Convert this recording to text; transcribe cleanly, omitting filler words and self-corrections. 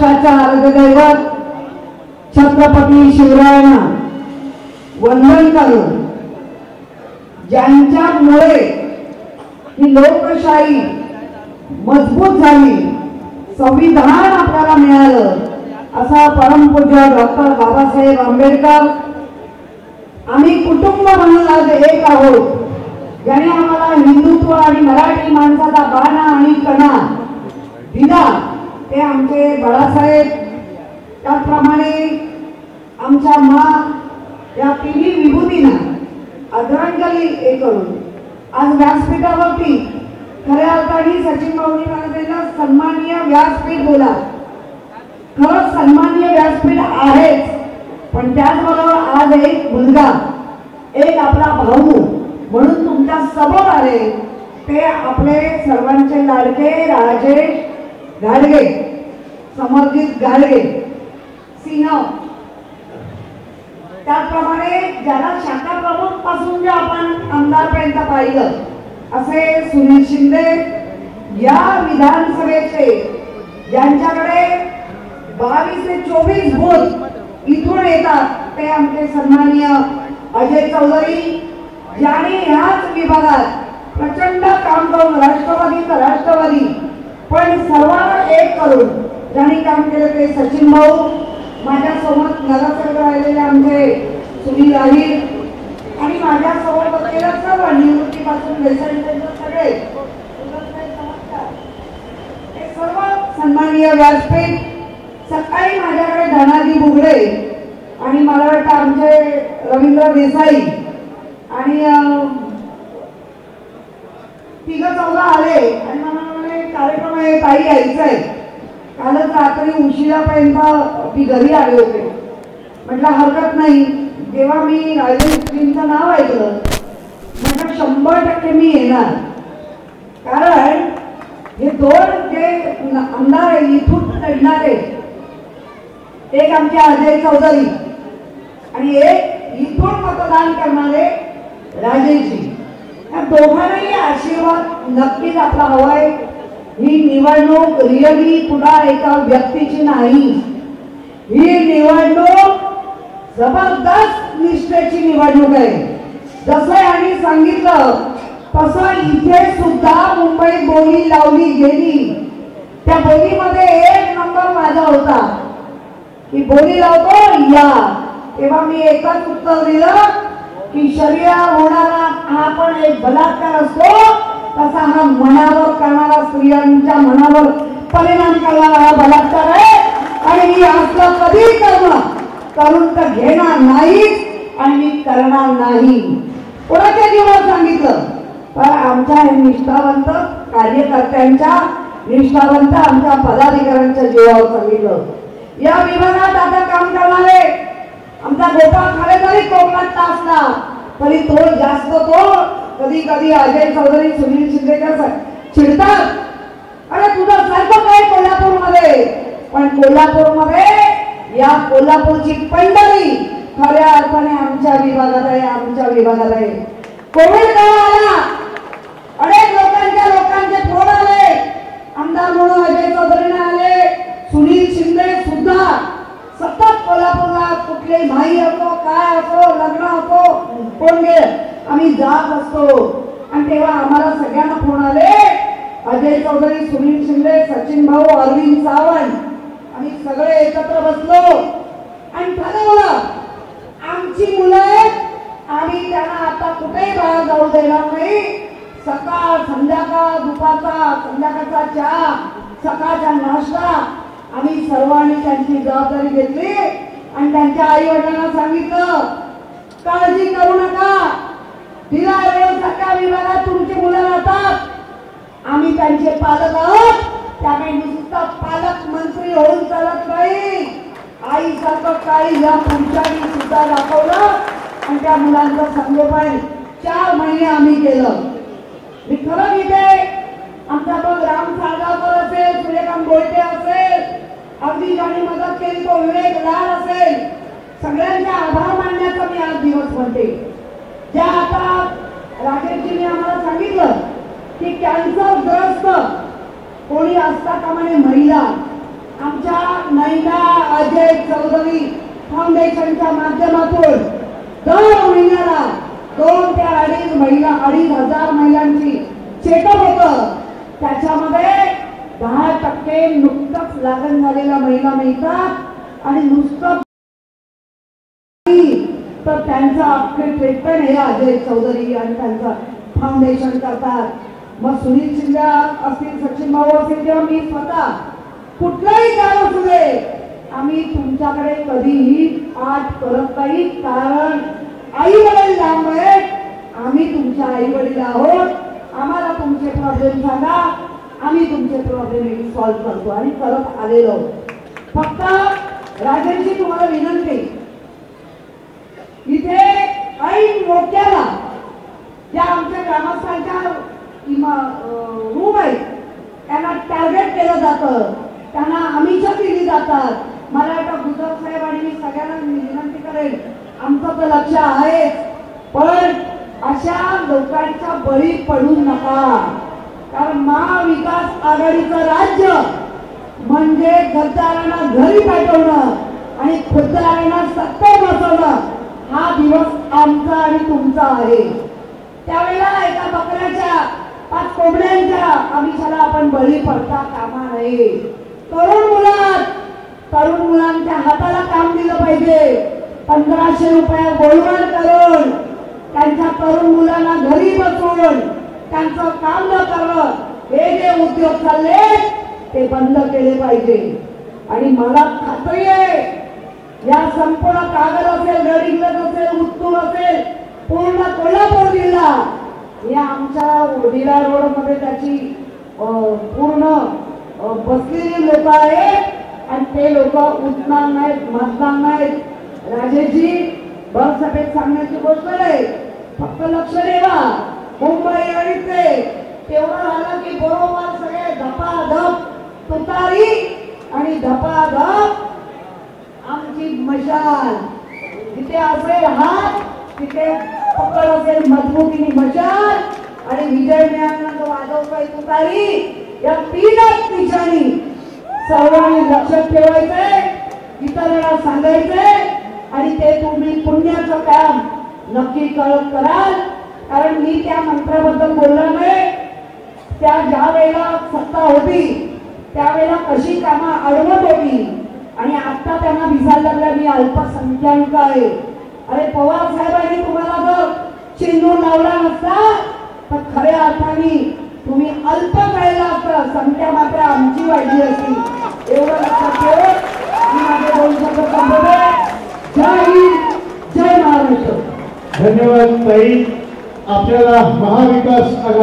महाराष्ट्राचा अर्धदैवत छत्रपती शिवरायांना वंदन करून ज्यांच्यामुळे ही लोकशाही मजबूत झाली, संविधान आपल्याला मिळालं, असा परमपूज्य डॉक्टर बाबासाहेब आंबेडकर आम्ही कुटुंब म्हणून आज एक आहोत, ज्याने आम्हाला हिंदुत्व आणि मराठी माणसाचा बाणा आणि कणा दिला ते आमचे बाळासाहेब. त्याप्रमाणे आमच्या या पिढी विभूतींना आदरांजली हे करून आज व्यासपीठावरती खऱ्या अर्थाने सचिन भाऊनी महाराजांना सन्माननीय व्यासपीठ बोला. खरंच सन्माननीय व्यासपीठ आहेच, पण त्याचबरोबर आज एक मुलगा, एक आपला भाऊ म्हणून तुमच्या समोर आले ते आपले सर्वांचे लाडके राजेश घाडगे, समरजित घाडगे सिंह. त्याचप्रमाणे ज्याला शाखा प्रमुख पासून जे आपण आमदारपर्यंत पाहिलं असे सुनील शिंदे, या विधानसभेचे ज्यांच्याकडे 22 ते 24 बूथ इथून येतात ते आमचे सन्माननीय अजय चौधरी, ज्याने ह्याच विभागात प्रचंड काम करून राष्ट्रवादी पण सर्वांना एक करून ज्यांनी काम केलं ते सचिन भाऊ. माझ्यासोबत नगरसेवक राहिलेले आमचे सुनील आहिर आणि माझ्यासोबत बसलेल्या सर्व निवृत्तीपासून सगळे सर्व सन्माननीय व्यासपीठ. सकाळी माझ्याकडे धनाजी बुगडे आणि मला वाटतं आमचे रवींद्र देसाई आणि 3-4 आले आणि मला म्हणाले कार्यक्रम आहे, काही यायचं आहे. कालच रात्री उशिरापर्यंत ती घरी आले होते. म्हटलं हरकत नाही. जेव्हा मी राजेंचं नाव ऐकलं म्हटलं 100% मी येणार, कारण हे दोन जे आमदार इथून लढणारे, एक आमचे अजय चौधरी आणि एक इथून मतदान करणारे राजेशजी, या दोघांनाही आशीर्वाद नक्कीच आपला हवाय. ही निवडणूक रिअली पुन्हा एका व्यक्तीची नाही, ही निवडणूक जबरदस्त निष्ठेची निवडणूक आहे. जसं यांनी सांगितलं तसं इथे सुद्धा मुंबईत बोली लावली गेली. त्या बोलीमध्ये एक नंबर माझा होता की बोली लावतो या. तेव्हा मी एकच उत्तर दिलं की शरीरावर होणारा हा पण एक बलात्कार असतो, तसा हा मनावर करणारा, स्त्रियांच्या मनावर परिणाम करणारा हा बलात्कार आहे. आणि मी असं कधी करून तर घेणार नाही आणि मी करणार नाही. कोणाच्या जीवावर सांगितलं, पण आमच्या निष्ठावंत कार्यकर्त्यांच्या, निष्ठावंत आमच्या पदाधिकाऱ्यांच्या जीवावर सांगितलं. या विभागात आता काम करणारे आमचा गोपाळ खाले जरी कोकणात असला तरी तो जास्त, तो कधी कधी अजय चौधरी सुनील शिंदेकर चिडतात, अरे तुझं सारखं काय कोल्हापूरमध्ये. पण कोल्हापूरमध्ये या कोल्हापूरची पंढरी खऱ्या अर्थाने आमच्या विभागात आहे, आमच्या विभागात आहे. कोविड काळ आला, अनेक लोकांचे फोन आले, आमदार म्हणून अजय चौधरी आले, सुनील शिंदे सुद्धा सतत कोल्हापूरला कुठले माई असो, काय असो, लग्न असो, कोण आम्ही जात असतो. आणि तेव्हा आम्हाला सगळ्यांना फोन आले, अजय चौधरी, सुनील शिंदे, सचिन भाऊ, अरविंद सावंत, आम्ही सगळे एकत्र बसलो आणि ठरवलं आमची मुलं आहेत, आम्ही त्यांना आता कुठेही बाहेर जाऊ देणार नाही. सकाळ संध्याकाळ, दुपारचा संध्याकाळचा चहा, सकाळचा नाश्ता आम्ही सर्वांनी त्यांची जबाबदारी घेतली आणि त्यांच्या आई वडिलांना सांगितलं काळजी करू नका, तिला वेळेसारख्या विभागात तुमची मुलं राहतात, आम्ही त्यांचे पालक आहोत. त्यामुळे नुसतं पालक मंत्री होऊन चालत नाही, आईसारखं काळी या पुढच्यानी सुद्धा दाखवलं आणि त्या मुलांचं संगोपन 4 महिने आम्ही केलं. मी खरं इथे आमचा तो राम साळगावकर असेल, सूर्यकांत गोयटे असेल, अगदी ज्यांनी मदत केली तो विवेक लाड असेल, सगळ्यांचे आभार मानण्याचा मी आज दिवस म्हणते. ज्या आता राजेशजींनी आम्हाला सांगितलं की कॅन्सरग्रस्त कोणी असता कामा नये महिला आमच्या नैना अजय चौधरी फाउंडेशनच्या माध्यमातून दर महिन्याला 2 ते 2,500 महिलांची चेकअप होतं. त्याच्यामध्ये 10% नुकतंच लागण झालेल्या महिला मिळतात आणि नुसतं तर त्यांचा अख्खे ट्रीटमेंट हे अजय चौधरी आणि त्यांचं फाउंडेशन करतात. मग सुनील शिंदे असतील, सचिन भाऊ असतील किंवा मी स्वतः कुठलंही काम असू दे, आम्ही तुमच्याकडे कधीही आठ करत नाही. कारण आई वडील लांब आहेत, आम्ही तुमच्या आई वडील आहोत. आम्हाला तुमचे प्रॉब्लेम सांगा, आम्ही तुमचे प्रॉब्लेम सॉल्व्ह करतो आणि करत आलेलो. फक्त राजेशजी तुम्हाला विनंती, इथे ऐन मोक्याला ज्या आमच्या ग्रामस्थांच्या रूम आहेत त्यांना टार्गेट केलं जातं, त्यांना आमिषं दिली जातात. मला वाटतं गुजर साहेब आणि मी सगळ्यांना विनंती करेन, आमचं तर लक्ष आहे, पण अशा लोकांच्या बळी पडू नका. कारण महाविकास आघाडीचं राज्य म्हणजे गद्दारांना घरी पाठवणं आणि खुद्दारांना सत्तेत बसवणं. हा दिवस आमचा आणि तुमचा आहे. त्यावेळेला एका बकऱ्याच्या 5 कोंबड्यांच्या आमिषाला आपण बळी पडता कामा नये. तरुण मुलांच्या हाताला काम दिलं पाहिजे. 1500 रुपये गोळवण करून त्यांच्या तरुण मुलांना घरी बसवून त्यांचं काम न करणं, हे जे उद्योग चालले ते बंद केले पाहिजे. आणि मला खात्री आहे, या संपूर्ण कागद असेल, गडहिंग्लज असेल, उत्तूर असेल, पूर्ण कोल्हापूर जिल्हा या आमच्या विरा रोड मध्ये त्याची पूर्ण बसलेली लोक आहेत आणि ते लोक उठणार नाहीत, मतदार नाहीत. राजेशजी, बस सभेत सांगण्याची गोष्ट नाही, फक्त लक्ष ठेवा. मुंबई आणि तेवढं झालं की बरोबर सगळे धपाधप तुतारी आणि धपाधप आमची मशाल. जिथे असेल हात तिथे पकड असेल मजबूतीने मशाल आणि विजय मिळाल्यानंतर वाजवतोय तुतारी. या 3च निशाणी सर्वांनी लक्षात ठेवायचंय, इतरांना सांगायचंय आणि ते तुम्ही पुण्याचं काम नक्की कराल. कारण मी त्या मंत्र्याबद्दल बोललो नाही. त्या ज्या वेळेला सत्ता होती त्यावेळेला कशी कामं अडवत होती आणि आता त्यांना दिसायला लागल्या मी अल्पसंख्याक आहे. अरे पवार साहेबांनी तुम्हाला जर चिन्ह लावला नसता तर खऱ्या अर्थाने तुम्ही अल्प राहिला असता, संख्या मात्र आमची वाढली असती. एवढं लक्षात ठेवून मी माझे 2 शब्द संपवले. जय हिंद, जय महाराष्ट्र. धन्यवाद ताई. आपल्याला महाविकास आघाडी